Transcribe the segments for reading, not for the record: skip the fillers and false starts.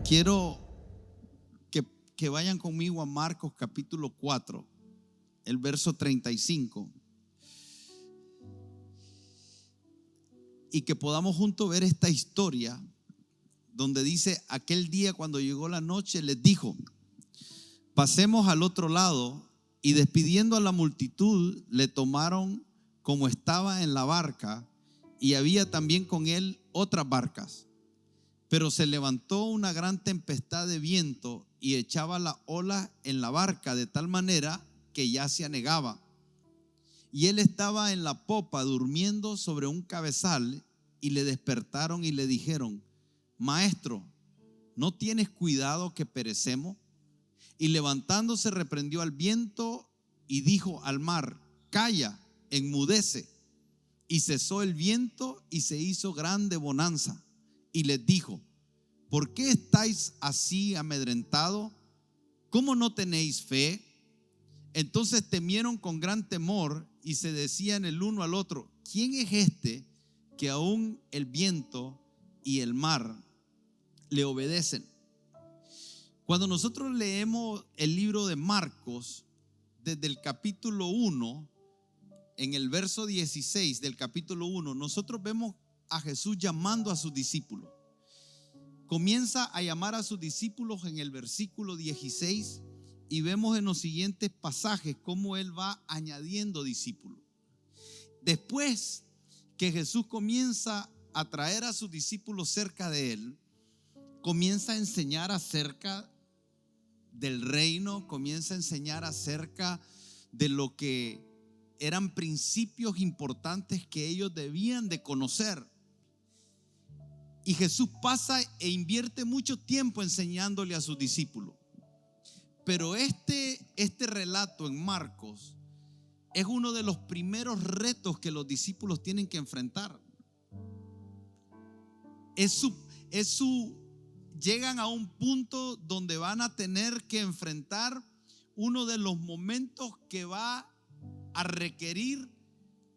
Quiero que vayan conmigo a Marcos capítulo 4, el verso 35. Y que podamos juntos ver esta historia donde dice: aquel día cuando llegó la noche les dijo: pasemos al otro lado. Y despidiendo a la multitud, le tomaron como estaba en la barca, y había también con él otras barcas. Pero se levantó una gran tempestad de viento y echaba la ola en la barca de tal manera que ya se anegaba. Y él estaba en la popa durmiendo sobre un cabezal, y le despertaron y le dijeron: Maestro, ¿no tienes cuidado que perecemos? Y levantándose reprendió al viento y dijo al mar: calla, enmudece. Y cesó el viento y se hizo grande bonanza. Y les dijo: ¿por qué estáis así amedrentados? ¿Cómo no tenéis fe? Entonces temieron con gran temor y se decían el uno al otro: ¿quién es este que aún el viento y el mar le obedecen? Cuando nosotros leemos el libro de Marcos, desde el capítulo 1, en el verso 16 del capítulo 1, nosotros vemos a Jesús llamando a sus discípulos. Comienza a llamar a sus discípulos en el versículo 16 y vemos en los siguientes pasajes cómo él va añadiendo discípulos. Después que Jesús comienza a traer a sus discípulos cerca de él, comienza a enseñar acerca del reino, comienza a enseñar acerca de lo que eran principios importantes que ellos debían de conocer. Y Jesús pasa e invierte mucho tiempo enseñándole a sus discípulos. Pero este relato en Marcos es uno de los primeros retos que los discípulos tienen que enfrentar. Llegan a un punto donde van a tener que enfrentar uno de los momentos que va a requerir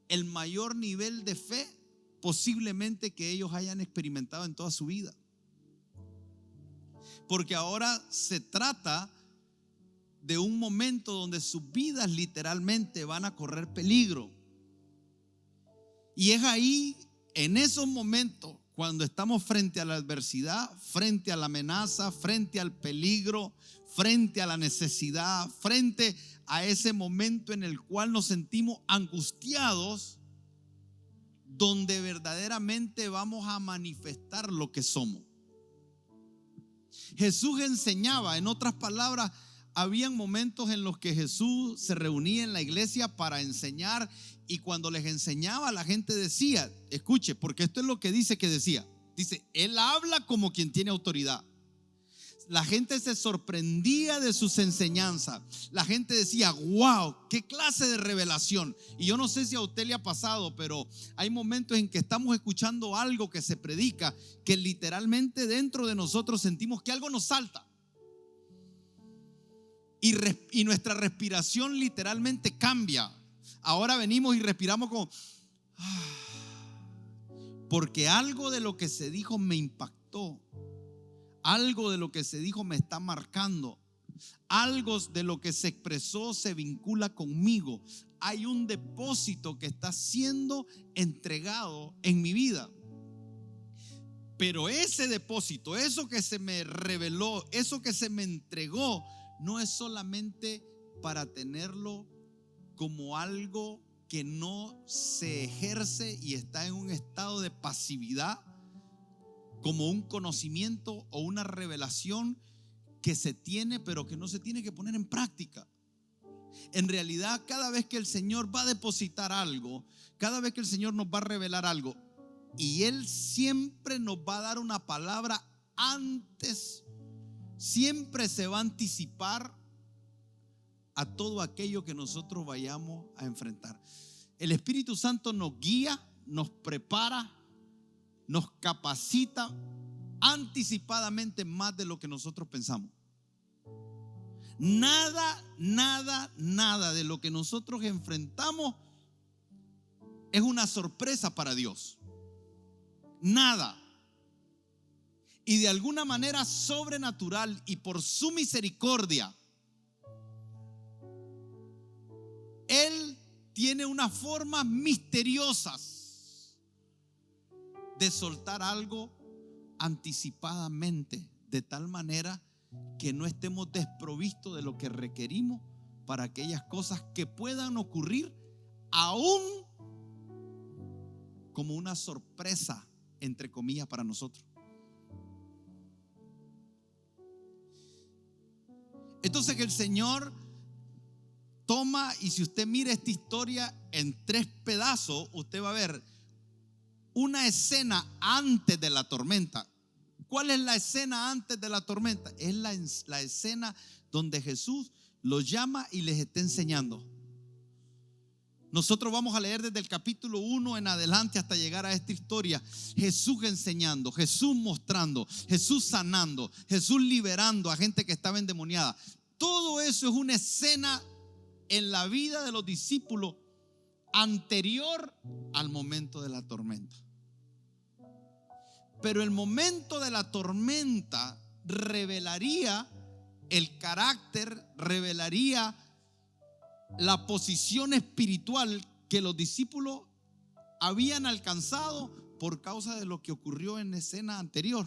el mayor nivel de fe posiblemente que ellos hayan experimentado en toda su vida. Porque ahora se trata de un momento donde sus vidas literalmente van a correr peligro. Y es ahí, en esos momentos, cuando estamos frente a la adversidad, frente a la amenaza, frente al peligro, frente a la necesidad, frente a ese momento en el cual nos sentimos angustiados, donde verdaderamente vamos a manifestar lo que somos. Jesús enseñaba, en otras palabras, habían momentos en los que Jesús se reunía en la iglesia para enseñar, y cuando les enseñaba la gente decía, escuche, porque esto es lo que dice que decía. Dice, él habla como quien tiene autoridad. La gente se sorprendía de sus enseñanzas. La gente decía, wow, qué clase de revelación. Y yo no sé si a usted le ha pasado, pero hay momentos en que estamos escuchando algo que se predica, que literalmente dentro de nosotros sentimos que algo nos salta. Y nuestra respiración literalmente cambia. Ahora venimos y respiramos como porque algo de lo que se dijo me impactó. Algo de lo que se dijo me está marcando. Algo de lo que se expresó se vincula conmigo. Hay un depósito que está siendo entregado en mi vida. Pero ese depósito, eso que se me reveló, eso que se me entregó, no es solamente para tenerlo como algo que no se ejerce y está en un estado de pasividad, como un conocimiento o una revelación que se tiene pero que no se tiene que poner en práctica. En realidad, cada vez que el Señor va a depositar algo, cada vez que el Señor nos va a revelar algo, y Él siempre nos va a dar una palabra antes, siempre se va a anticipar a todo aquello que nosotros vayamos a enfrentar. El Espíritu Santo nos guía, nos prepara, nos capacita anticipadamente más de lo que nosotros pensamos. Nada de lo que nosotros enfrentamos es una sorpresa para Dios. Nada. Y de alguna manera sobrenatural y por su misericordia, Él tiene unas formas misteriosas de soltar algo anticipadamente, de tal manera que no estemos desprovistos de lo que requerimos para aquellas cosas que puedan ocurrir, aún como una sorpresa, entre comillas, para nosotros. Entonces el Señor toma, y si usted mira esta historia en 3 pedazos, usted va a ver una escena antes de la tormenta. ¿Cuál es la escena antes de la tormenta? Es la escena donde Jesús los llama y les está enseñando. Nosotros vamos a leer desde el capítulo 1 en adelante hasta llegar a esta historia. Jesús enseñando, Jesús mostrando, Jesús sanando, Jesús liberando a gente que estaba endemoniada. Todo eso es una escena en la vida de los discípulos anterior al momento de la tormenta. Pero el momento de la tormenta revelaría el carácter, revelaría la posición espiritual que los discípulos habían alcanzado por causa de lo que ocurrió en la escena anterior.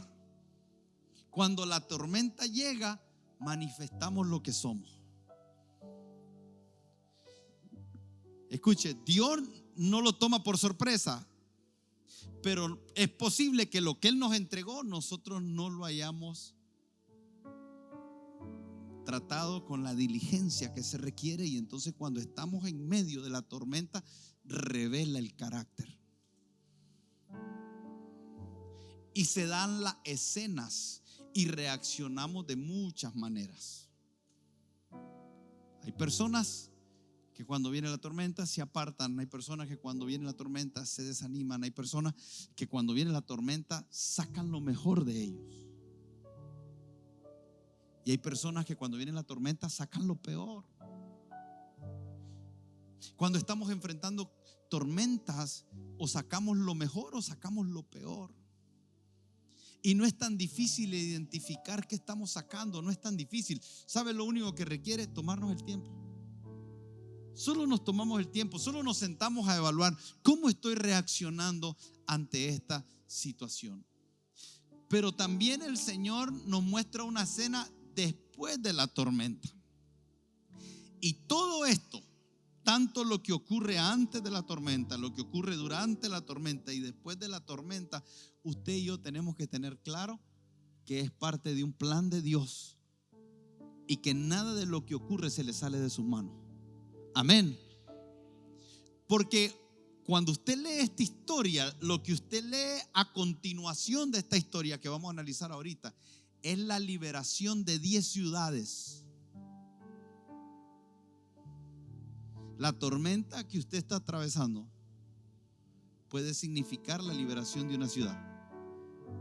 Cuando la tormenta llega, manifestamos lo que somos. Escuche, Dios no lo toma por sorpresa, pero es posible que lo que Él nos entregó nosotros no lo hayamos tratado con la diligencia que se requiere, y entonces cuando estamos en medio de la tormenta revela el carácter y se dan las escenas y reaccionamos de muchas maneras. Hay personas que cuando viene la tormenta se apartan, hay personas que cuando viene la tormenta se desaniman, hay personas que cuando viene la tormenta sacan lo mejor de ellos, y hay personas que cuando viene la tormenta sacan lo peor. Cuando estamos enfrentando tormentas, o sacamos lo mejor o sacamos lo peor. Y no es tan difícil identificar qué estamos sacando, no es tan difícil. ¿Sabe lo único que requiere? Tomarnos el tiempo. Solo nos tomamos el tiempo, solo nos sentamos a evaluar cómo estoy reaccionando ante esta situación. Pero también el Señor nos muestra una escena después de la tormenta. Y todo esto, tanto lo que ocurre antes de la tormenta, lo que ocurre durante la tormenta y después de la tormenta, usted y yo tenemos que tener claro que es parte de un plan de Dios y que nada de lo que ocurre se le sale de sus manos. Amén. Porque cuando usted lee esta historia, lo que usted lee a continuación de esta historia que vamos a analizar ahorita es la liberación de 10 ciudades. La tormenta que usted está atravesando puede significar la liberación de una ciudad.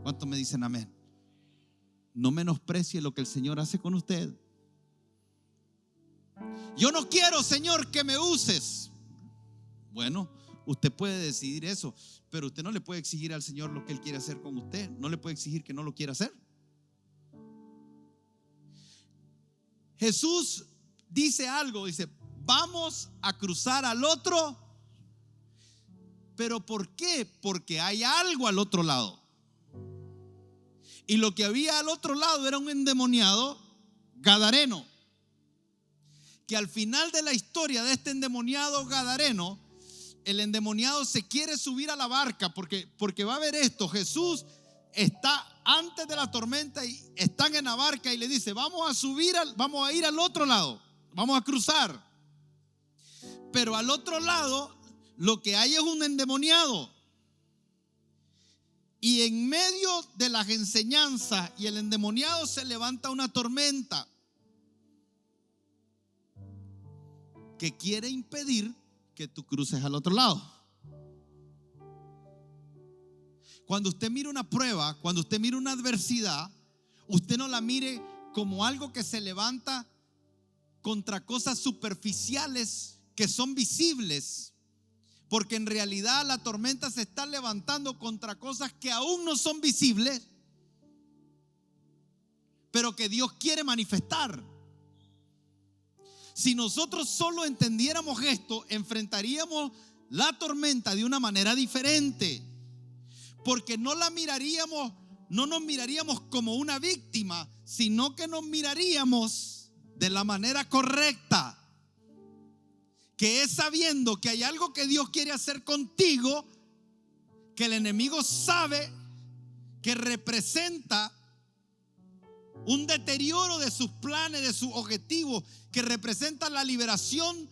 ¿Cuántos me dicen amén? No menosprecie lo que el Señor hace con usted. Yo no quiero, Señor, que me uses. Bueno, usted puede decidir eso, pero usted no le puede exigir al Señor lo que Él quiere hacer con usted. No le puede exigir que no lo quiera hacer. Jesús dice algo, dice: vamos a cruzar al otro. ¿Pero por qué? Porque hay algo al otro lado. Y lo que había al otro lado era un endemoniado gadareno, que al final de la historia de este endemoniado gadareno, el endemoniado se quiere subir a la barca porque va a ver esto. Jesús está antes de la tormenta y están en la barca y le dice: vamos a ir al otro lado, vamos a cruzar. Pero al otro lado lo que hay es un endemoniado. Y en medio de las enseñanzas y el endemoniado se levanta una tormenta que quiere impedir que tú cruces al otro lado. Cuando usted mira una prueba, cuando usted mira una adversidad, usted no la mire como algo que se levanta contra cosas superficiales que son visibles, porque en realidad la tormenta se está levantando contra cosas que aún no son visibles, pero que Dios quiere manifestar. Si nosotros solo entendiéramos esto, enfrentaríamos la tormenta de una manera diferente, porque no nos miraríamos como una víctima, sino que nos miraríamos de la manera correcta, que es sabiendo que hay algo que Dios quiere hacer contigo, que el enemigo sabe que representa un deterioro de sus planes, de sus objetivos, que representa la liberación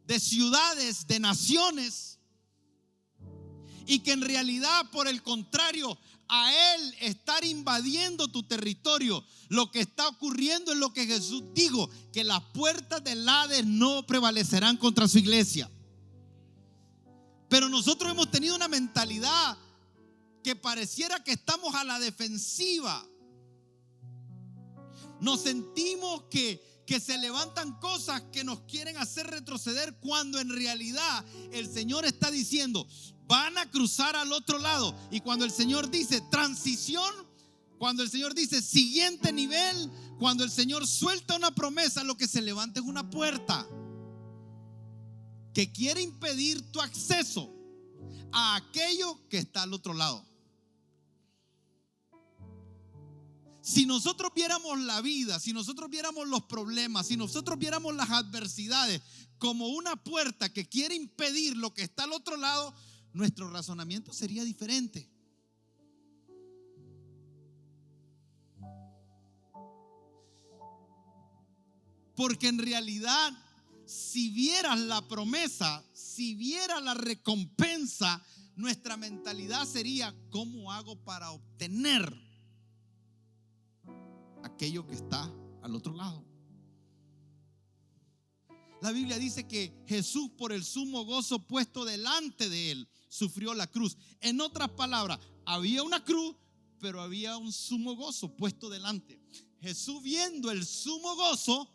de ciudades, de naciones, y que en realidad, por el contrario, a él estar invadiendo tu territorio, lo que está ocurriendo es lo que Jesús dijo, que las puertas del Hades no prevalecerán contra su iglesia. Pero nosotros hemos tenido una mentalidad que pareciera que estamos a la defensiva. Nos sentimos que se levantan cosas que nos quieren hacer retroceder, cuando en realidad el Señor está diciendo: van a cruzar al otro lado. Y cuando el Señor dice transición, cuando el Señor dice siguiente nivel, cuando el Señor suelta una promesa, lo que se levanta es una puerta que quiere impedir tu acceso a aquello que está al otro lado. Si nosotros viéramos la vida, si nosotros viéramos los problemas, si nosotros viéramos las adversidades como una puerta que quiere impedir lo que está al otro lado, nuestro razonamiento sería diferente. Porque en realidad, si vieras la promesa, si vieras la recompensa, nuestra mentalidad sería: ¿cómo hago para obtener aquello que está al otro lado? La Biblia dice que Jesús, por el sumo gozo puesto delante de él, sufrió la cruz. En otras palabras, había una cruz, pero había un sumo gozo puesto delante. Jesús, viendo el sumo gozo,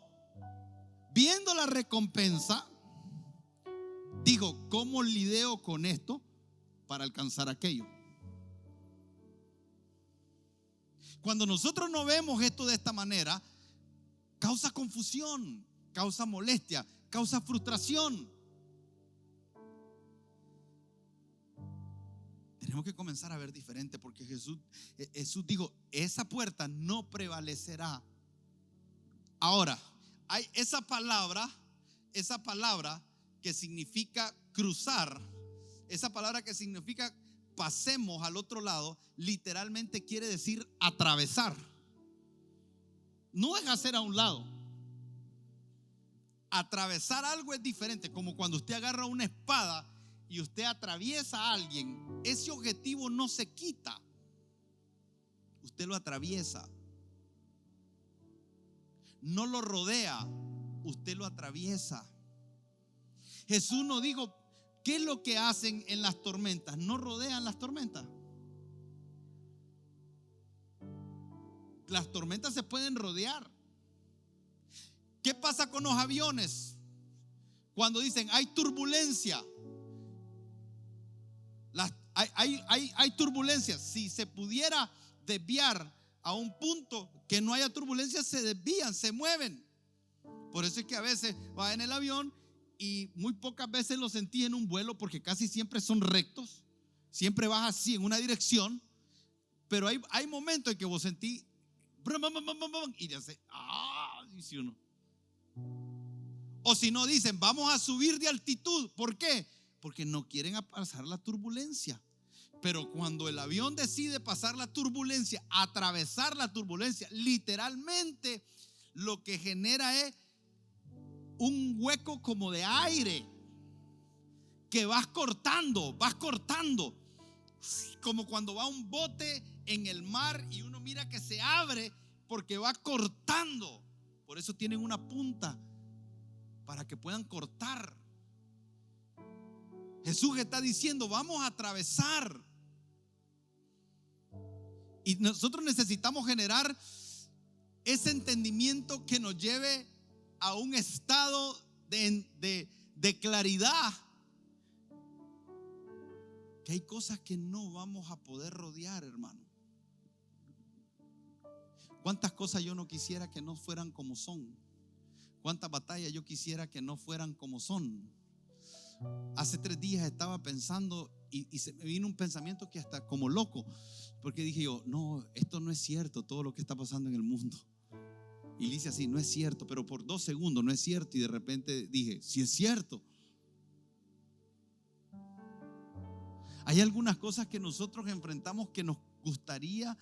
viendo la recompensa, dijo: ¿cómo lidio con esto para alcanzar aquello? Cuando nosotros no vemos esto de esta manera, causa confusión, causa molestia, causa frustración. Tenemos que comenzar a ver diferente, porque Jesús dijo: esa puerta no prevalecerá. Ahora, hay esa palabra que significa cruzar, esa palabra que significa pasemos al otro lado, literalmente quiere decir atravesar. No es hacer a un lado. Atravesar algo es diferente, como cuando usted agarra una espada y usted atraviesa a alguien. Ese objetivo no se quita, usted lo atraviesa. No lo rodea, usted lo atraviesa. Jesús nos dijo: ¿qué es lo que hacen en las tormentas? No rodean las tormentas. Las tormentas se pueden rodear. ¿Qué pasa con los aviones? Cuando dicen hay turbulencia. Hay turbulencia. Si se pudiera desviar a un punto que no haya turbulencia, se desvían, se mueven. Por eso es que a veces va en el avión y muy pocas veces lo sentí en un vuelo, porque casi siempre son rectos, siempre vas así en una dirección. Pero hay momentos en que vos sentís y dice: dice uno. O si no, dicen: vamos a subir de altitud. ¿Por qué? Porque no quieren pasar la turbulencia. Pero cuando el avión decide pasar la turbulencia, atravesar la turbulencia, literalmente lo que genera es un hueco como de aire que vas cortando, como cuando va un bote en el mar y uno mira que se abre porque va cortando. Por eso tienen una punta para que puedan cortar. Jesús está diciendo: vamos a atravesar. Y nosotros necesitamos generar ese entendimiento que nos lleve a un estado de claridad, que hay cosas que no vamos a poder rodear, hermano. ¿Cuántas cosas yo no quisiera que no fueran como son? ¿Cuántas batallas yo quisiera que no fueran como son? Hace 3 días estaba pensando y se me vino un pensamiento que hasta como loco, porque dije yo, no, esto no es cierto, todo lo que está pasando en el mundo. Y le hice así, no es cierto, pero por 2 segundos no es cierto, y de repente dije, sí es cierto. Hay algunas cosas que nosotros enfrentamos que nos gustaría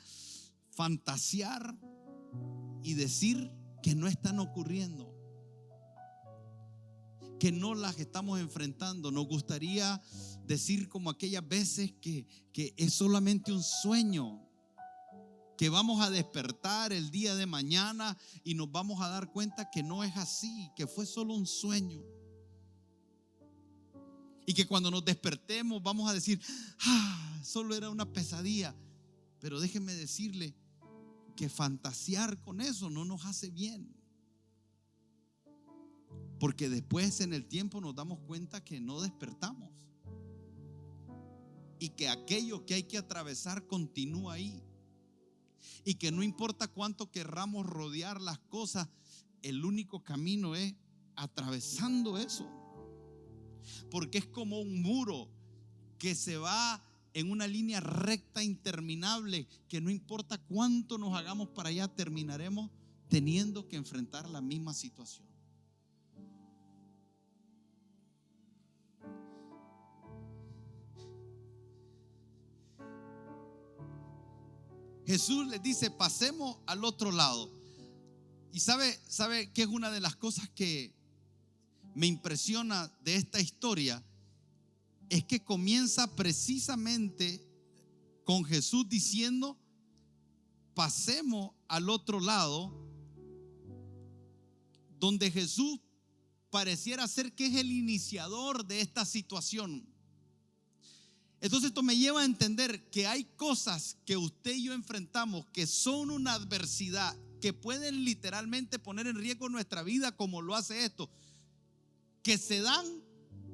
fantasear y decir que no están ocurriendo, que no las estamos enfrentando. Nos gustaría decir como aquellas veces que es solamente un sueño, que vamos a despertar el día de mañana y nos vamos a dar cuenta que no es así, que fue solo un sueño. Y que cuando nos despertemos vamos a decir, solo era una pesadilla. Pero déjenme decirle que fantasear con eso no nos hace bien. Porque después en el tiempo nos damos cuenta que no despertamos. Y que aquello que hay que atravesar continúa ahí. Y que no importa cuánto querramos rodear las cosas, el único camino es atravesando eso. Porque es como un muro que se va en una línea recta interminable, que no importa cuánto nos hagamos para allá, terminaremos teniendo que enfrentar la misma situación. Jesús les dice, pasemos al otro lado. Y sabe que es una de las cosas que me impresiona de esta historia, es que comienza precisamente con Jesús diciendo, pasemos al otro lado, donde Jesús pareciera ser que es el iniciador de esta situación. Entonces esto me lleva a entender que hay cosas que usted y yo enfrentamos que son una adversidad, que pueden literalmente poner en riesgo nuestra vida, como lo hace esto, que se dan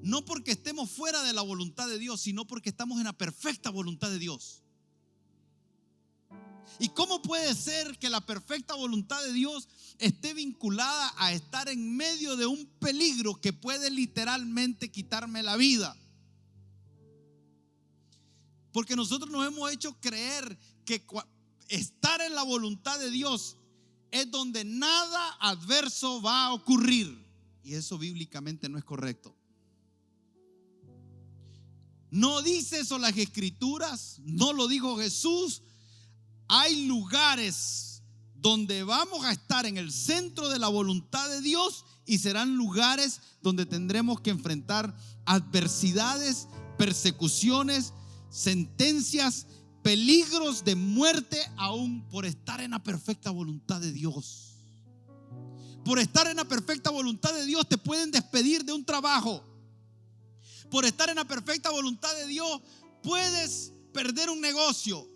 no porque estemos fuera de la voluntad de Dios, sino porque estamos en la perfecta voluntad de Dios. ¿Y cómo puede ser que la perfecta voluntad de Dios esté vinculada a estar en medio de un peligro que puede literalmente quitarme la vida? Porque nosotros nos hemos hecho creer que estar en la voluntad de Dios es donde nada adverso va a ocurrir. Y eso bíblicamente no es correcto. No dice eso las Escrituras, no lo dijo Jesús. Hay lugares donde vamos a estar en el centro de la voluntad de Dios y serán lugares donde tendremos que enfrentar adversidades, persecuciones, sentencias, peligros de muerte, aún por estar en la perfecta voluntad de Dios. Por estar en la perfecta voluntad de Dios te pueden despedir de un trabajo. Por estar en la perfecta voluntad de Dios puedes perder un negocio.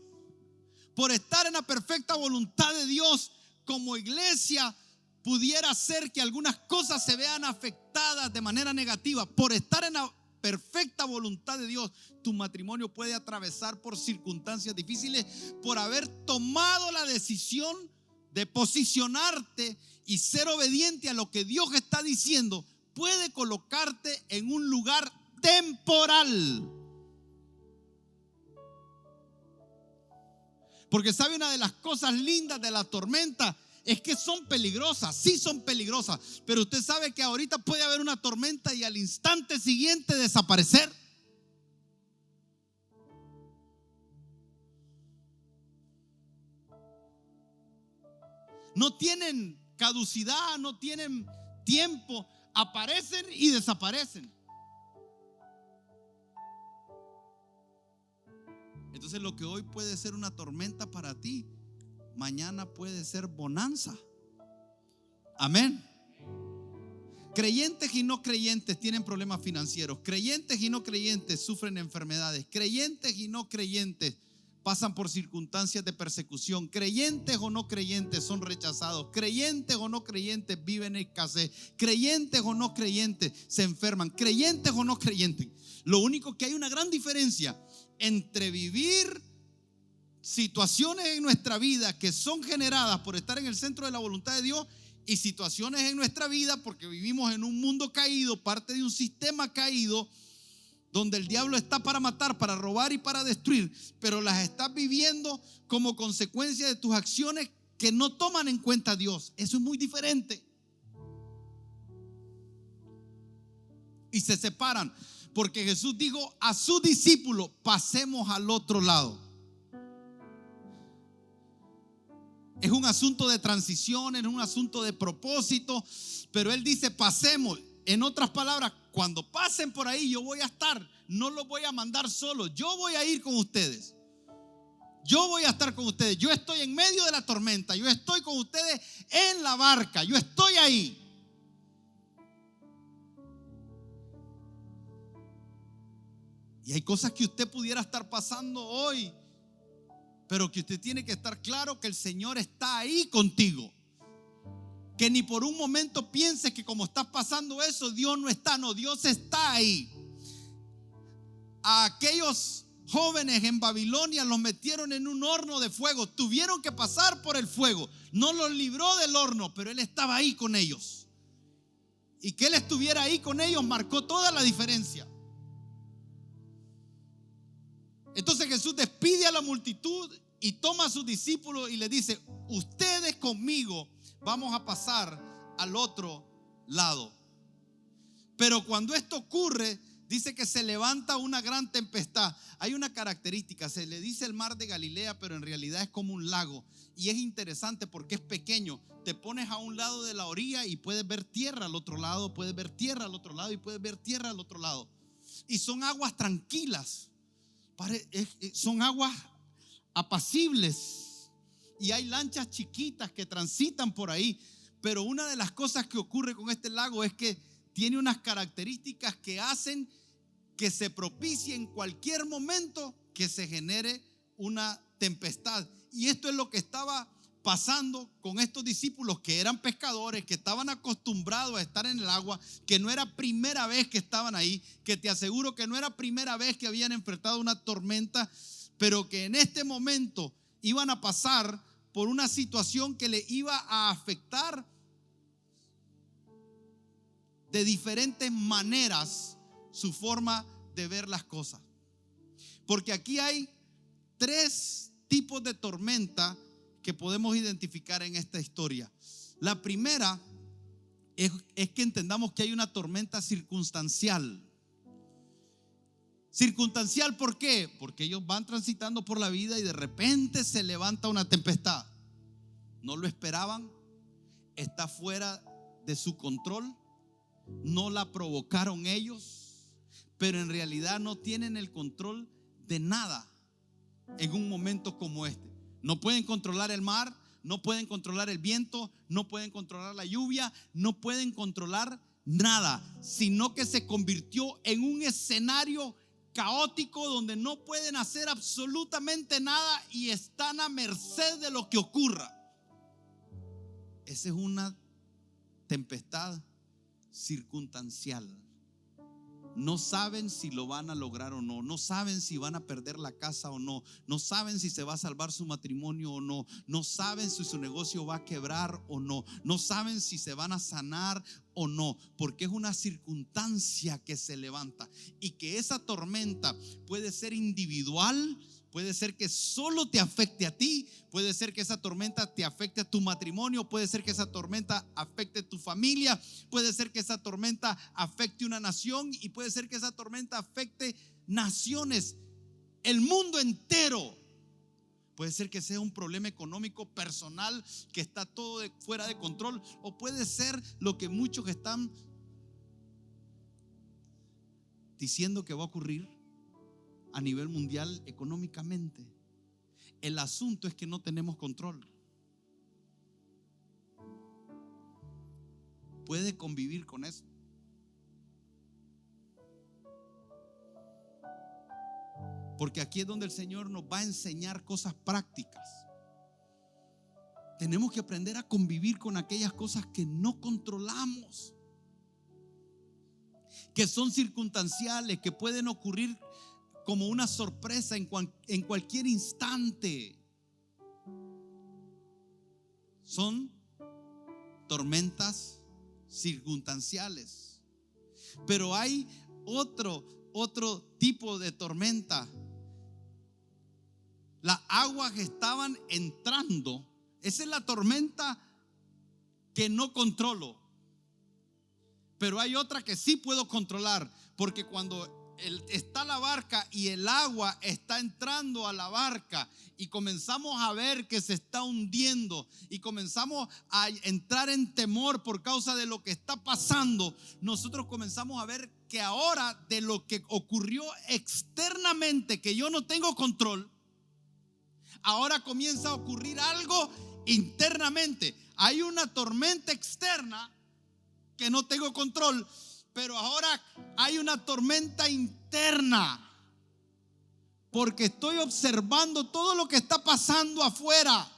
Por estar en la perfecta voluntad de Dios, como iglesia pudiera ser que algunas cosas se vean afectadas de manera negativa. Por estar en la perfecta voluntad de Dios, tu matrimonio puede atravesar por circunstancias difíciles, por haber tomado la decisión de posicionarte y ser obediente a lo que Dios está diciendo. Puede colocarte en un lugar temporal. Porque sabe, una de las cosas lindas de la tormenta es que son peligrosas, sí son peligrosas, pero usted sabe que ahorita puede haber una tormenta y al instante siguiente desaparecer. No tienen caducidad, no tienen tiempo, aparecen y desaparecen. Entonces lo que hoy puede ser una tormenta para ti, mañana puede ser bonanza. Amén. Creyentes y no creyentes tienen problemas financieros. Creyentes y no creyentes sufren enfermedades. Creyentes y no creyentes pasan por circunstancias de persecución. Creyentes o no creyentes son rechazados. Creyentes o no creyentes viven en escasez. Creyentes o no creyentes se enferman. Creyentes o no creyentes. Lo único que hay una gran diferencia entre vivir situaciones en nuestra vida que son generadas por estar en el centro de la voluntad de Dios y situaciones en nuestra vida porque vivimos en un mundo caído, parte de un sistema caído donde el diablo está para matar, para robar y para destruir, pero las estás viviendo como consecuencia de tus acciones que no toman en cuenta a Dios. Eso es muy diferente. Y se separan, porque Jesús dijo a sus discípulos: pasemos al otro lado. Es un asunto de transición, es un asunto de propósito, pero Él dice: pasemos. En otras palabras, cuando pasen por ahí, yo voy a estar. No los voy a mandar solos. Yo voy a ir con ustedes. Yo voy a estar con ustedes. Yo estoy en medio de la tormenta. Yo estoy con ustedes en la barca. Yo estoy ahí. Y hay cosas que usted pudiera estar pasando hoy, pero que usted tiene que estar claro que el Señor está ahí contigo. Que ni por un momento pienses que como estás pasando eso, Dios no está. No, Dios está ahí. A aquellos jóvenes en Babilonia los metieron en un horno de fuego. Tuvieron que pasar por el fuego. No los libró del horno, pero Él estaba ahí con ellos. Y que Él estuviera ahí con ellos marcó toda la diferencia. Entonces Jesús despide a la multitud y toma a sus discípulos y les dice: ustedes conmigo vamos a pasar al otro lado. Pero cuando esto ocurre, dice que se levanta una gran tempestad. Hay una característica, se le dice el mar de Galilea, pero en realidad es como un lago. Y es interesante porque es pequeño. Te pones a un lado de la orilla y puedes ver tierra al otro lado, puedes ver tierra al otro lado y puedes ver tierra al otro lado. Y son aguas tranquilas. Son aguas apacibles y hay lanchas chiquitas que transitan por ahí, pero una de las cosas que ocurre con este lago es que tiene unas características que hacen que se propicie en cualquier momento que se genere una tempestad. Y esto es lo que estaba pasando con estos discípulos que eran pescadores, que estaban acostumbrados a estar en el agua, que no era primera vez que estaban ahí, que te aseguro que no era primera vez que habían enfrentado una tormenta, pero que en este momento iban a pasar por una situación que le iba a afectar de diferentes maneras su forma de ver las cosas. Porque aquí hay 3 tipos de tormenta que podemos identificar en esta historia. La primera es que entendamos que hay una tormenta circunstancial. Circunstancial, ¿por qué? Porque ellos van transitando por la vida y de repente se levanta una tempestad. No lo esperaban, está fuera de su control, no la provocaron ellos, pero en realidad no tienen el control de nada en un momento como este. No pueden controlar el mar, no pueden controlar el viento, no pueden controlar la lluvia, no pueden controlar nada, sino que se convirtió en un escenario caótico donde no pueden hacer absolutamente nada y están a merced de lo que ocurra. Esa es una tempestad circunstancial. No saben si lo van a lograr o no. No saben si van a perder la casa o no. No saben si se va a salvar su matrimonio o no. No saben si su negocio va a quebrar o no. No saben si se van a sanar o no. Porque es una circunstancia que se levanta. Y que esa tormenta puede ser individual. Puede ser que solo te afecte a ti. Puede ser que esa tormenta te afecte a tu matrimonio. Puede ser que esa tormenta afecte a tu familia. Puede ser que esa tormenta afecte una nación. Y puede ser que esa tormenta afecte naciones, el mundo entero. Puede ser que sea un problema económico personal que está todo fuera de control. O puede ser lo que muchos están diciendo que va a ocurrir a nivel mundial económicamente. El asunto es que no tenemos control. ¿Puede convivir con eso? Porque aquí es donde el Señor nos va a enseñar cosas prácticas. Tenemos que aprender a convivir con aquellas cosas que no controlamos, que son circunstanciales, que pueden ocurrir como una sorpresa en cualquier instante. Son tormentas circunstanciales. Pero hay otro tipo de tormenta. Las aguas estaban entrando. Esa es la tormenta que no controlo. Pero hay otra que sí puedo controlar, porque cuando está la barca y el agua está entrando a la barca y comenzamos a ver que se está hundiendo y comenzamos a entrar en temor por causa de lo que está pasando, nosotros comenzamos a ver que ahora de lo que ocurrió externamente, que yo no tengo control, ahora comienza a ocurrir algo internamente. Hay una tormenta externa que no tengo control, pero ahora hay una tormenta interna, porque estoy observando todo lo que está pasando afuera.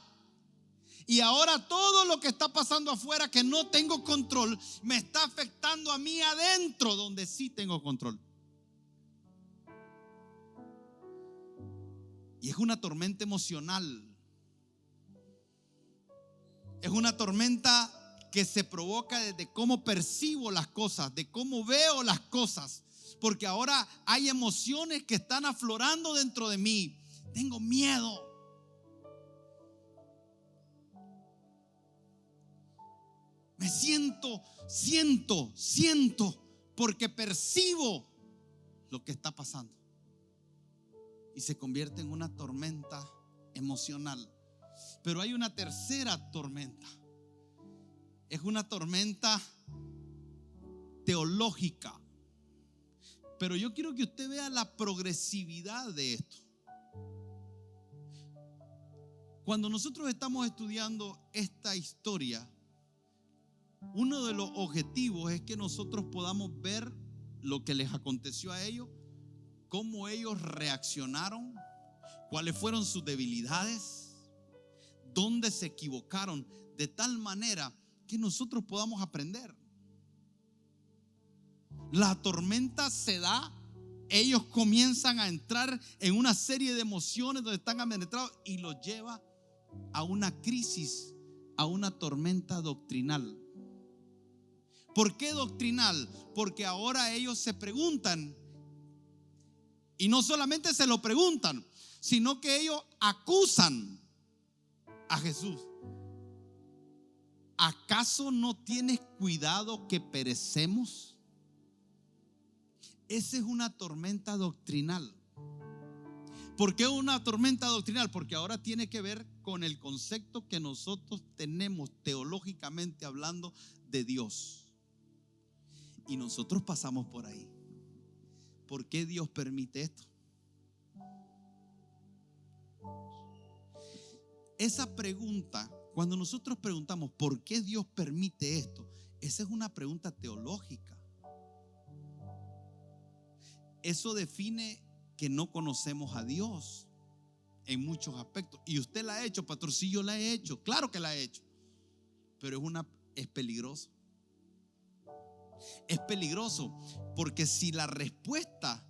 Y ahora todo lo que está pasando afuera que no tengo control me está afectando a mí adentro, donde sí tengo control. Y es una tormenta emocional. Es una tormenta que se provoca desde cómo percibo las cosas, de cómo veo las cosas, porque ahora hay emociones que están aflorando dentro de mí. Tengo miedo. Me siento, porque percibo lo que está pasando. Y se convierte en una tormenta emocional. Pero hay una tercera tormenta. Es una tormenta teológica. Pero yo quiero que usted vea la progresividad de esto. Cuando nosotros estamos estudiando esta historia, uno de los objetivos es que nosotros podamos ver lo que les aconteció a ellos, cómo ellos reaccionaron, cuáles fueron sus debilidades, dónde se equivocaron, de tal manera que nosotros podamos aprender. La tormenta se da, ellos comienzan a entrar en una serie de emociones donde están amedrentados y los lleva a una crisis, a una tormenta doctrinal. ¿Por qué doctrinal? Porque ahora ellos se preguntan, y no solamente se lo preguntan, sino que ellos acusan a Jesús. ¿Acaso no tienes cuidado que perecemos? Esa es una tormenta doctrinal. ¿Por qué una tormenta doctrinal? Porque ahora tiene que ver con el concepto que nosotros tenemos teológicamente hablando de Dios. Y nosotros pasamos por ahí. ¿Por qué Dios permite esto? Esa pregunta, cuando nosotros preguntamos ¿por qué Dios permite esto? Esa es una pregunta teológica. Eso define que no conocemos a Dios en muchos aspectos. Y usted la ha hecho, pastor. Sí, yo la he hecho, claro que la he hecho. Pero es peligroso. Es peligroso porque si la respuesta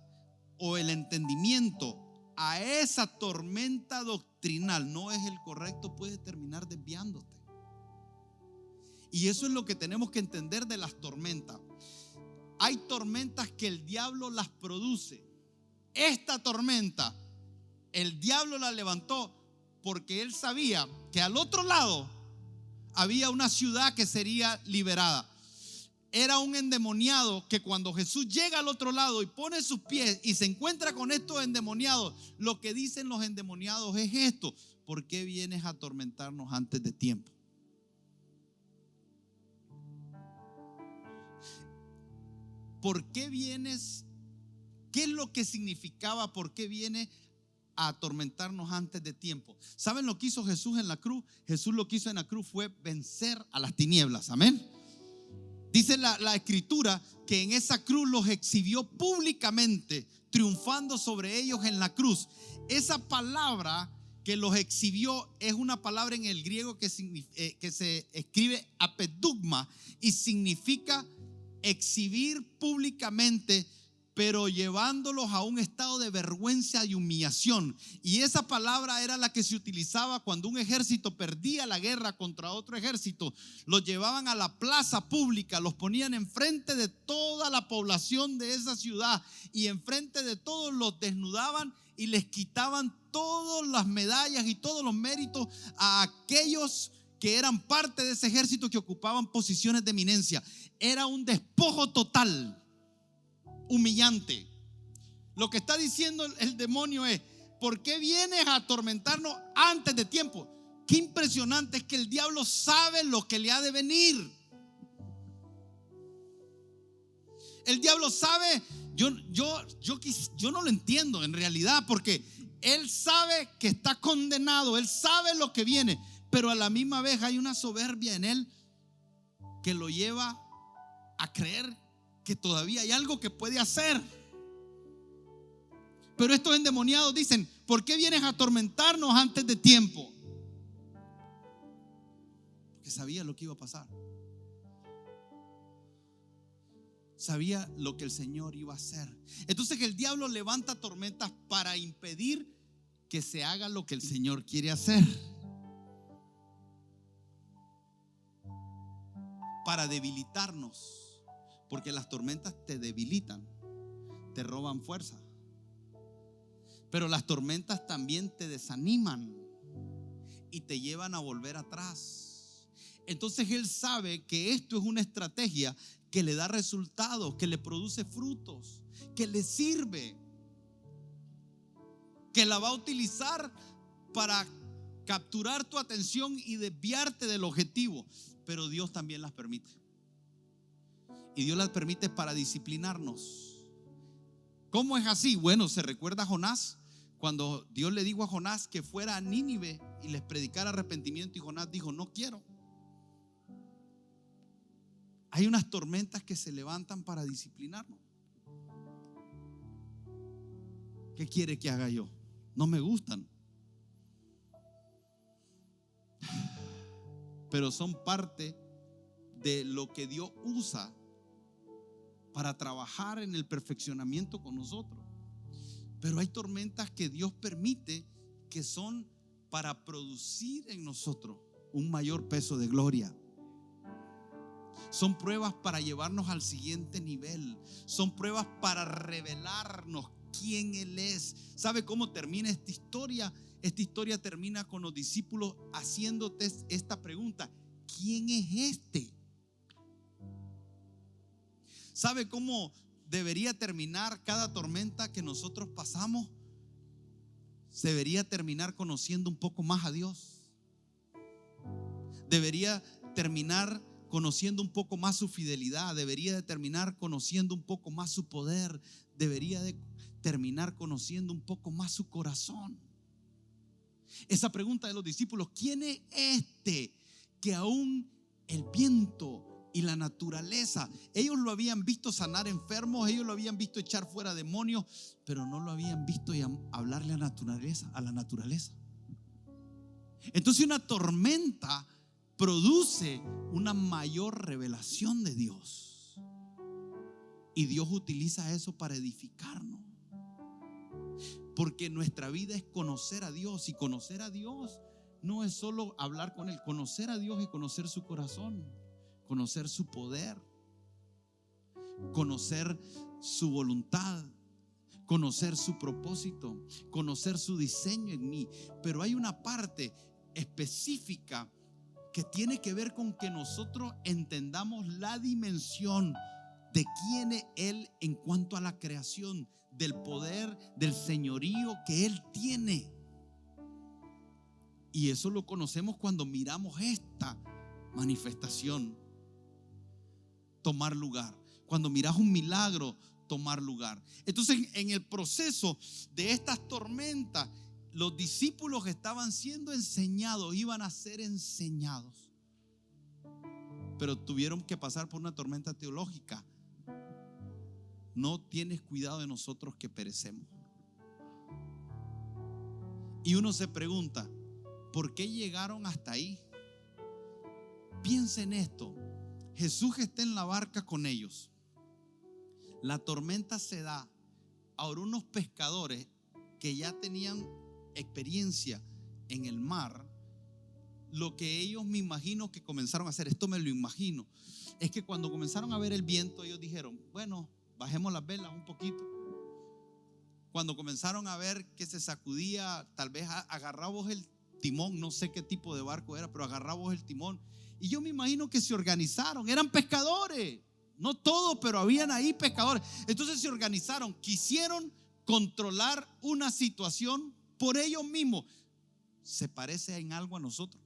o el entendimiento a esa tormenta doctrinal no es el correcto, puede terminar desviándote. Y eso es lo que tenemos que entender de las tormentas. Hay tormentas que el diablo las produce. Esta tormenta, el diablo la levantó porque él sabía que al otro lado había una ciudad que sería liberada. Era un endemoniado que cuando Jesús llega al otro lado y pone sus pies y se encuentra con estos endemoniados, lo que dicen los endemoniados es esto: ¿por qué vienes a atormentarnos antes de tiempo? ¿Por qué vienes? ¿Qué es lo que significaba? ¿Por qué viene a atormentarnos antes de tiempo? ¿Saben lo que hizo Jesús en la cruz? Jesús lo que hizo en la cruz fue vencer a las tinieblas. Amén. Dice la escritura que en esa cruz los exhibió públicamente, triunfando sobre ellos en la cruz. Esa palabra que los exhibió es una palabra en el griego que se escribe apedugma y significa exhibir públicamente, pero llevándolos a un estado de vergüenza y humillación. Y esa palabra era la que se utilizaba cuando un ejército perdía la guerra contra otro ejército. Los llevaban a la plaza pública, los ponían enfrente de toda la población de esa ciudad y enfrente de todos los desnudaban y les quitaban todas las medallas y todos los méritos a aquellos que eran parte de ese ejército que ocupaban posiciones de eminencia. Era un despojo total, humillante. Lo que está diciendo el demonio es: ¿por qué vienes a atormentarnos antes de tiempo? Qué impresionante es que el diablo sabe lo que le ha de venir. El diablo sabe, yo no lo entiendo en realidad, porque él sabe que está condenado, él sabe lo que viene, pero a la misma vez hay una soberbia en él que lo lleva a creer que todavía hay algo que puede hacer. Pero estos endemoniados dicen: ¿por qué vienes a atormentarnos antes de tiempo? Porque sabía lo que iba a pasar. Sabía lo que el Señor iba a hacer. Entonces el diablo levanta tormentas para impedir que se haga lo que el Señor quiere hacer, para debilitarnos. Porque las tormentas te debilitan, te roban fuerza. Pero las tormentas también te desaniman y te llevan a volver atrás. Entonces él sabe que esto es una estrategia que le da resultados, que le produce frutos, que le sirve, que la va a utilizar para capturar tu atención y desviarte del objetivo. Pero Dios también las permite. Y Dios las permite para disciplinarnos. ¿Cómo es así? Bueno, se recuerda a Jonás, cuando Dios le dijo a Jonás que fuera a Nínive y les predicara arrepentimiento, y Jonás dijo: no quiero. Hay unas tormentas que se levantan para disciplinarnos. ¿Qué quiere que haga yo? No me gustan, pero son parte de lo que Dios usa para trabajar en el perfeccionamiento con nosotros. Pero hay tormentas que Dios permite, que son para producir en nosotros un mayor peso de gloria. Son pruebas para llevarnos al siguiente nivel. Son pruebas para revelarnos quién Él es. ¿Sabe cómo termina esta historia? Esta historia termina con los discípulos haciéndote esta pregunta: ¿quién es este? ¿Sabe cómo debería terminar cada tormenta que nosotros pasamos? Se debería terminar conociendo un poco más a Dios. Debería terminar conociendo un poco más su fidelidad. Debería de terminar conociendo un poco más su poder. Debería de terminar conociendo un poco más su corazón. Esa pregunta de los discípulos: ¿quién es este que aún el viento y la naturaleza? Ellos lo habían visto sanar enfermos, ellos lo habían visto echar fuera demonios, pero no lo habían visto hablarle a la naturaleza. Entonces una tormenta produce una mayor revelación de Dios, y Dios utiliza eso para edificarnos, porque nuestra vida es conocer a Dios, y conocer a Dios no es solo hablar con Él. Conocer a Dios es conocer su corazón, conocer su poder, conocer su voluntad, conocer su propósito, conocer su diseño en mí. Pero hay una parte específica que tiene que ver con que nosotros entendamos la dimensión de quién es Él en cuanto a la creación, del poder, del señorío que Él tiene. Y eso lo conocemos cuando miramos esta manifestación tomar lugar, cuando miras un milagro tomar lugar. Entonces, en el proceso de estas tormentas, los discípulos estaban siendo enseñados, iban a ser enseñados, pero tuvieron que pasar por una tormenta teológica. No tienes cuidado de nosotros que perecemos. Y uno se pregunta: ¿por qué llegaron hasta ahí? Piensa en esto. Jesús está en la barca con ellos. La tormenta se da Ahora, unos pescadores que ya tenían experiencia en el mar, lo que ellos, me imagino que comenzaron a hacer, esto me lo imagino, es que cuando comenzaron a ver el viento, ellos dijeron, bueno, bajemos las velas un poquito. Cuando comenzaron a ver que se sacudía, tal vez agarramos el timón, no sé qué tipo de barco era, pero agarramos el timón. Y yo me imagino que se organizaron, eran pescadores, no todos, pero habían ahí pescadores. Entonces se organizaron, quisieron controlar una situación por ellos mismos. ¿Se parece en algo a nosotros?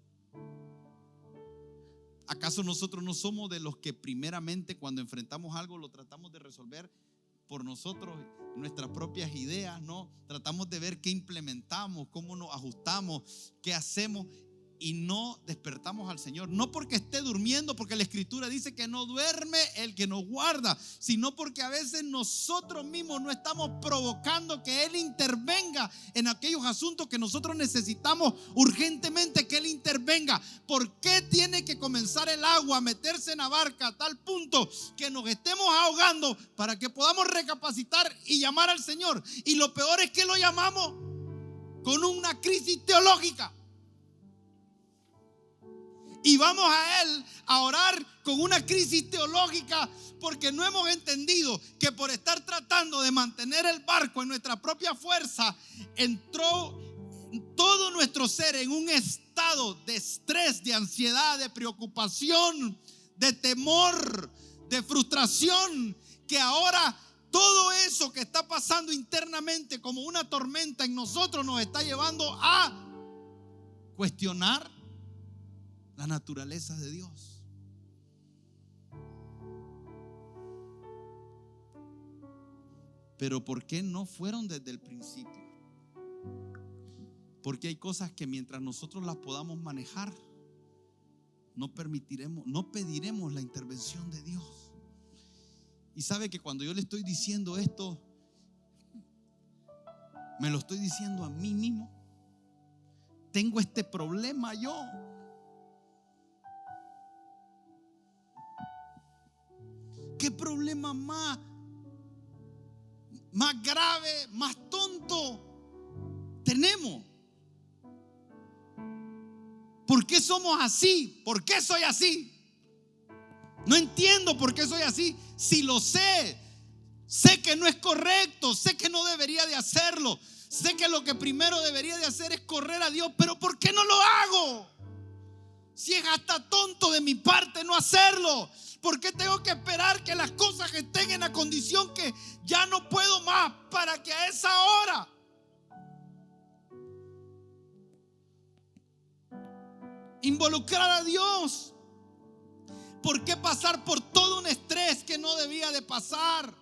¿Acaso nosotros no somos de los que primeramente cuando enfrentamos algo lo tratamos de resolver por nosotros, nuestras propias ideas, ¿no? Tratamos de ver qué implementamos, cómo nos ajustamos, qué hacemos, y no despertamos al Señor, no porque esté durmiendo, porque la Escritura dice que no duerme el que nos guarda, sino porque a veces nosotros mismos no estamos provocando que Él intervenga en aquellos asuntos que nosotros necesitamos urgentemente que Él intervenga. ¿Por qué tiene que comenzar el agua a meterse en la barca a tal punto que nos estemos ahogando para que podamos recapacitar y llamar al Señor? Y lo peor es que lo llamamos con una crisis teológica. Y vamos a Él a orar con una crisis teológica porque no hemos entendido que por estar tratando de mantener el barco en nuestra propia fuerza, entró todo nuestro ser en un estado de estrés, de ansiedad, de preocupación, de temor, de frustración, que ahora todo eso que está pasando internamente como una tormenta en nosotros nos está llevando a cuestionar la naturaleza de Dios. Pero ¿por qué no fueron desde el principio? Porque hay cosas que mientras nosotros las podamos manejar, no pediremos la intervención de Dios. Y sabe que cuando yo le estoy diciendo esto, me lo estoy diciendo a mí mismo. Tengo este problema yo. ¿Qué problema más grave, más tonto tenemos? ¿Por qué somos así? ¿Por qué soy así? No entiendo por qué soy así. Si lo sé que no es correcto, sé que no debería de hacerlo, sé que lo que primero debería de hacer es correr a Dios, pero ¿por qué no lo hago? Si es hasta tonto de mi parte no hacerlo. ¿Por qué tengo que esperar que las cosas estén en la condición que ya no puedo más para que a esa hora involucrar a Dios? ¿Por qué pasar por todo un estrés que no debía de pasar?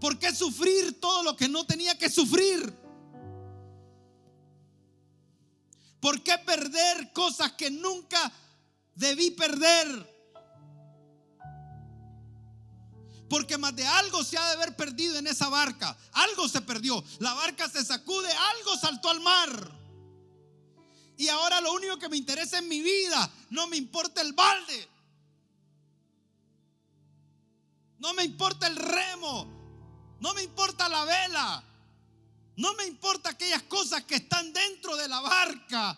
¿Por qué sufrir todo lo que no tenía que sufrir? ¿Por qué perder cosas que nunca debí perder? Porque más de algo se ha de haber perdido en esa barca. Algo se perdió. La barca se sacude, algo saltó al mar. Y ahora lo único que me interesa en mi vida, no me importa el balde, no me importa el remo, no me importa la vela, no me importa aquellas cosas que están dentro de la barca,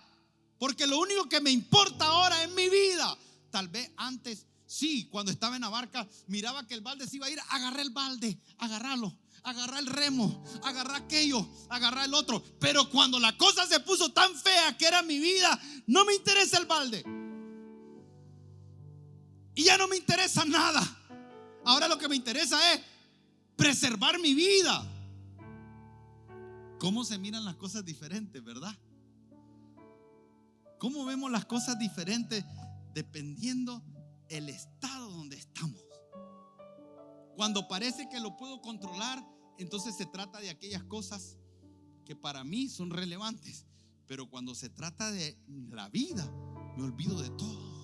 porque lo único que me importa ahora es mi vida. Tal vez antes sí, cuando estaba en la barca miraba que el balde se iba a ir, agarré el balde, agarrarlo, agarrar el remo, agarrar aquello, agarrar el otro. Pero cuando la cosa se puso tan fea que era mi vida, no me interesa el balde y ya no me interesa nada. Ahora lo que me interesa es preservar mi vida. ¿Cómo se miran las cosas diferentes, verdad? ¿Cómo vemos las cosas diferentes dependiendo el estado donde estamos? Cuando parece que lo puedo controlar, entonces se trata de aquellas cosas que para mí son relevantes. Pero cuando se trata de la vida, me olvido de todo.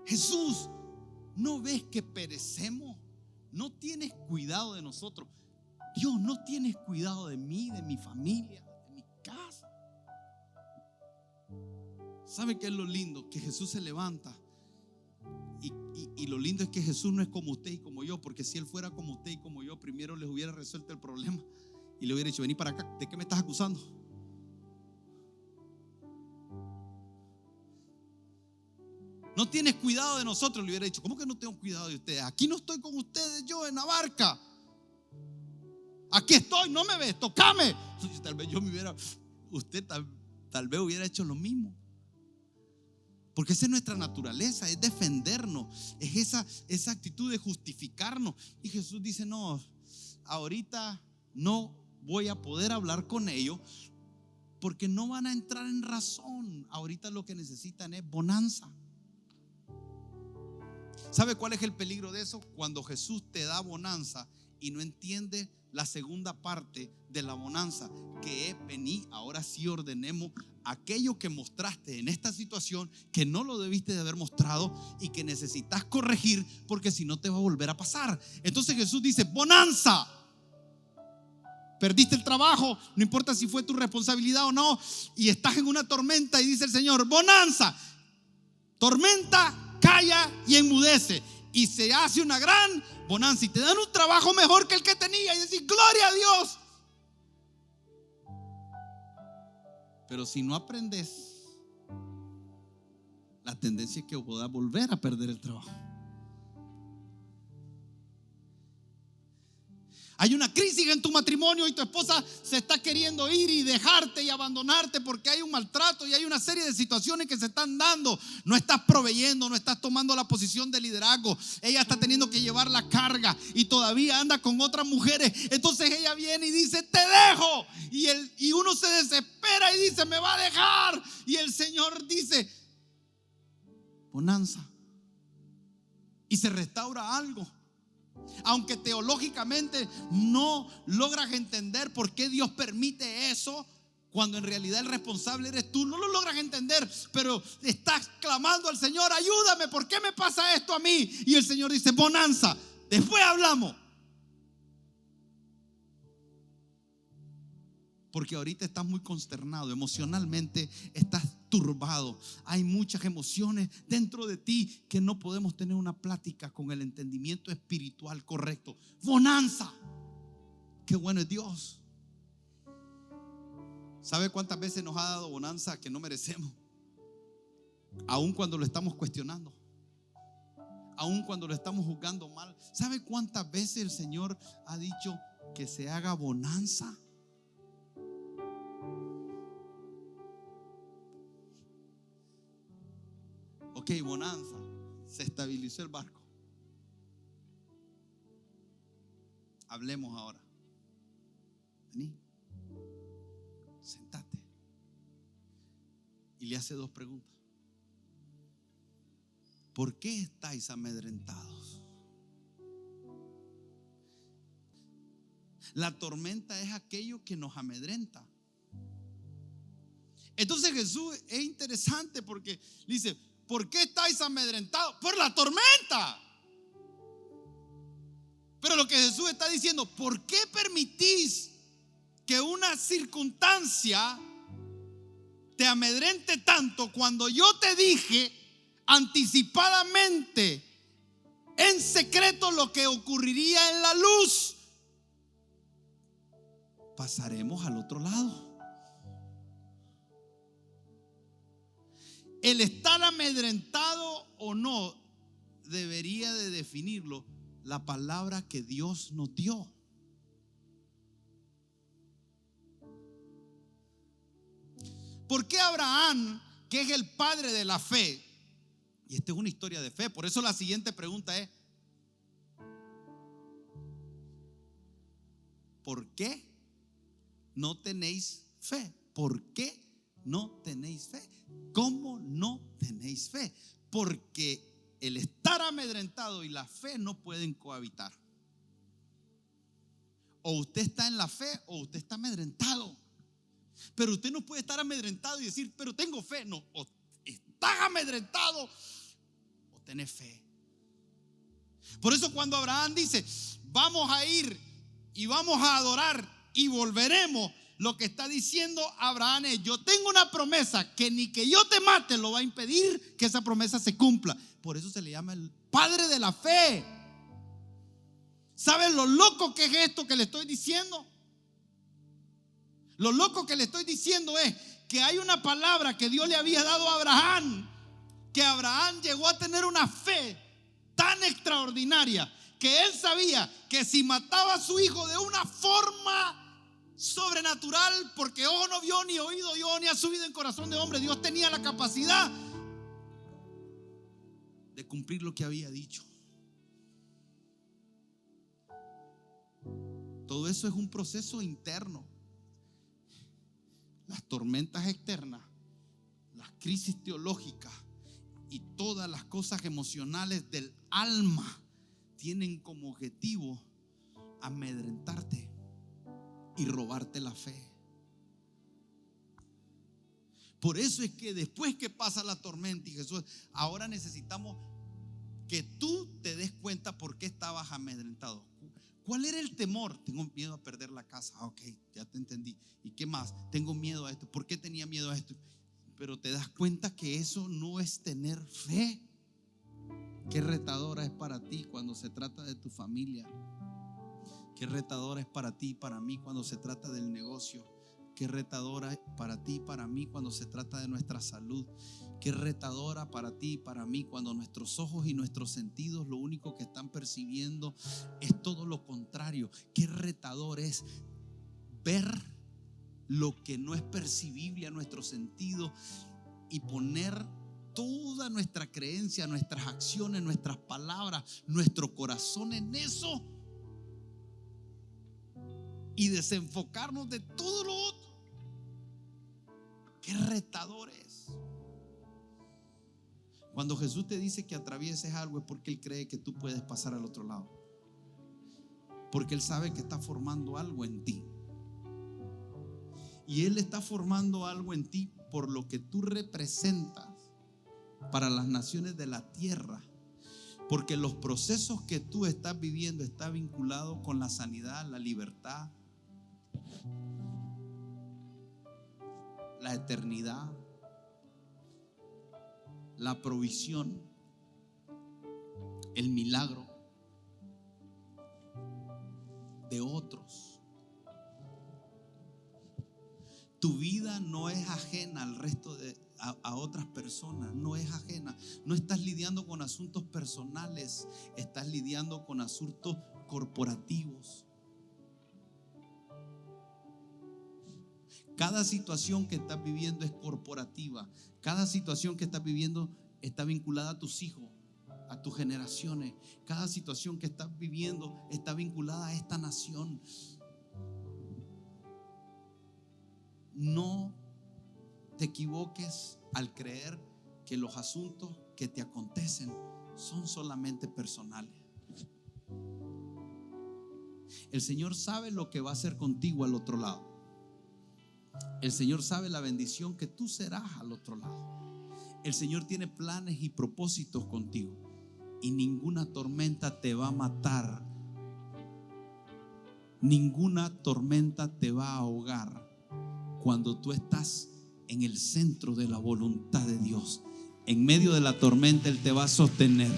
Jesús, ¿no ves que perecemos? ¿No tienes cuidado de nosotros? Dios, ¿no tienes cuidado de mí, de mi familia, de mi casa? ¿Sabe qué es lo lindo? Que Jesús se levanta Y lo lindo es que Jesús no es como usted y como yo, porque si Él fuera como usted y como yo, primero les hubiera resuelto el problema y le hubiera dicho: vení para acá, ¿de qué me estás acusando? No tienes cuidado de nosotros, le hubiera dicho. ¿Cómo que no tengo cuidado de ustedes? Aquí no estoy con ustedes yo en la barca. Aquí estoy, no me ves, tócame. Tal vez yo me hubiera, usted tal vez hubiera hecho lo mismo. Porque esa es nuestra naturaleza, es defendernos, es esa actitud de justificarnos. Y Jesús dice: no, ahorita no voy a poder hablar con ellos porque no van a entrar en razón. Ahorita lo que necesitan es bonanza. ¿Sabe cuál es el peligro de eso? Cuando Jesús te da bonanza y no entiende la segunda parte de la bonanza, que es: vení, ahora sí ordenemos aquello que mostraste en esta situación, que no lo debiste de haber mostrado y que necesitas corregir, porque si no te va a volver a pasar. Entonces Jesús dice: bonanza. Perdiste el trabajo, no importa si fue tu responsabilidad o no, y estás en una tormenta, y dice el Señor: bonanza. Tormenta calla y enmudece, y se hace una gran bonanza, y te dan un trabajo mejor que el que tenía, y decir: gloria a Dios. Pero si no aprendes, la tendencia es que puedas volver a perder el trabajo. Hay una crisis en tu matrimonio y tu esposa se está queriendo ir y dejarte y abandonarte porque hay un maltrato y hay una serie de situaciones que se están dando. No estás proveyendo, no estás tomando la posición de liderazgo. Ella está teniendo que llevar la carga y todavía anda con otras mujeres. Entonces ella viene y dice: te dejo. Y uno se desespera y dice: me va a dejar. Y el Señor dice: bonanza. Y se restaura algo. Aunque teológicamente no logras entender por qué Dios permite eso, cuando en realidad el responsable eres tú, no lo logras entender, pero estás clamando al Señor: ayúdame, ¿por qué me pasa esto a mí? Y el Señor dice: bonanza, después hablamos. Porque ahorita estás muy consternado, emocionalmente estás turbado. Hay muchas emociones dentro de ti que no podemos tener una plática con el entendimiento espiritual correcto. Bonanza. Qué bueno es Dios. ¿Sabe cuántas veces nos ha dado bonanza que no merecemos? Aun cuando lo estamos cuestionando, aun cuando lo estamos juzgando mal. ¿Sabe cuántas veces el Señor ha dicho que se haga bonanza? Ok, bonanza, se estabilizó el barco. Hablemos ahora. Vení, sentate. Y le hace dos preguntas. ¿Por qué estáis amedrentados? La tormenta es aquello que nos amedrenta. Entonces Jesús es interesante porque dice: ¿por qué estáis amedrentados? Por la tormenta. Pero lo que Jesús está diciendo: ¿por qué permitís que una circunstancia te amedrente tanto cuando yo te dije anticipadamente, en secreto, lo que ocurriría en la luz? Pasaremos al otro lado. El estar amedrentado o no debería de definirlo la palabra que Dios nos dio. ¿Por qué Abraham, que es el padre de la fe? Y esta es una historia de fe. Por eso la siguiente pregunta es: ¿por qué no tenéis fe? ¿Por qué no tenéis fe? ¿Cómo no tenéis fe? Porque el estar amedrentado y la fe no pueden cohabitar. O usted está en la fe o usted está amedrentado. Pero usted no puede estar amedrentado y decir: pero tengo fe. No, o estás amedrentado o tenés fe. Por eso cuando Abraham dice: vamos a ir y vamos a adorar y volveremos, lo que está diciendo Abraham es: yo tengo una promesa que ni que yo te mate lo va a impedir que esa promesa se cumpla. Por eso se le llama el padre de la fe. ¿Saben lo loco que es esto que le estoy diciendo? Lo loco que le estoy diciendo es que hay una palabra que Dios le había dado a Abraham, que Abraham llegó a tener una fe tan extraordinaria que él sabía que si mataba a su hijo de una forma sobrenatural, porque ojo no vio, ni oído oyó, ni ha subido en corazón de hombre, Dios tenía la capacidad de cumplir lo que había dicho. Todo eso es un proceso interno. Las tormentas externas, las crisis teológicas y todas las cosas emocionales del alma tienen como objetivo amedrentarte y robarte la fe. Por eso es que después que pasa la tormenta y Jesús, ahora necesitamos que tú te des cuenta por qué estabas amedrentado. ¿Cuál era el temor? Tengo miedo a perder la casa. Ok, ya te entendí. ¿Y qué más? Tengo miedo a esto. ¿Por qué tenía miedo a esto? Pero te das cuenta que eso no es tener fe. Qué retadora es para ti cuando se trata de tu familia. Qué retadora es para ti y para mí cuando se trata del negocio. Qué retadora es para ti y para mí cuando se trata de nuestra salud. Qué retadora para ti y para mí cuando nuestros ojos y nuestros sentidos lo único que están percibiendo es todo lo contrario. Qué retador es ver lo que no es percibible a nuestro sentido y poner toda nuestra creencia, nuestras acciones, nuestras palabras, nuestro corazón en eso y desenfocarnos de todo lo otro. Qué retador es. Cuando Jesús te dice que atravieses algo es porque Él cree que tú puedes pasar al otro lado, porque Él sabe que está formando algo en ti. Y Él está formando algo en ti por lo que tú representas para las naciones de la tierra. Porque los procesos que tú estás viviendo están vinculados con la sanidad, la libertad, la eternidad, la provisión, el milagro de otros. Tu vida no es ajena al resto a otras personas, no es ajena. No estás lidiando con asuntos personales, estás lidiando con asuntos corporativos. Cada situación que estás viviendo es corporativa. Cada situación que estás viviendo está vinculada a tus hijos, a tus generaciones. Cada situación que estás viviendo está vinculada a esta nación. No te equivoques al creer que los asuntos que te acontecen son solamente personales. El Señor sabe lo que va a hacer contigo al otro lado. El Señor sabe la bendición que tú serás al otro lado. El Señor tiene planes y propósitos contigo. Y ninguna tormenta te va a matar. Ninguna tormenta te va a ahogar cuando tú estás en el centro de la voluntad de Dios. En medio de la tormenta Él te va a sostener.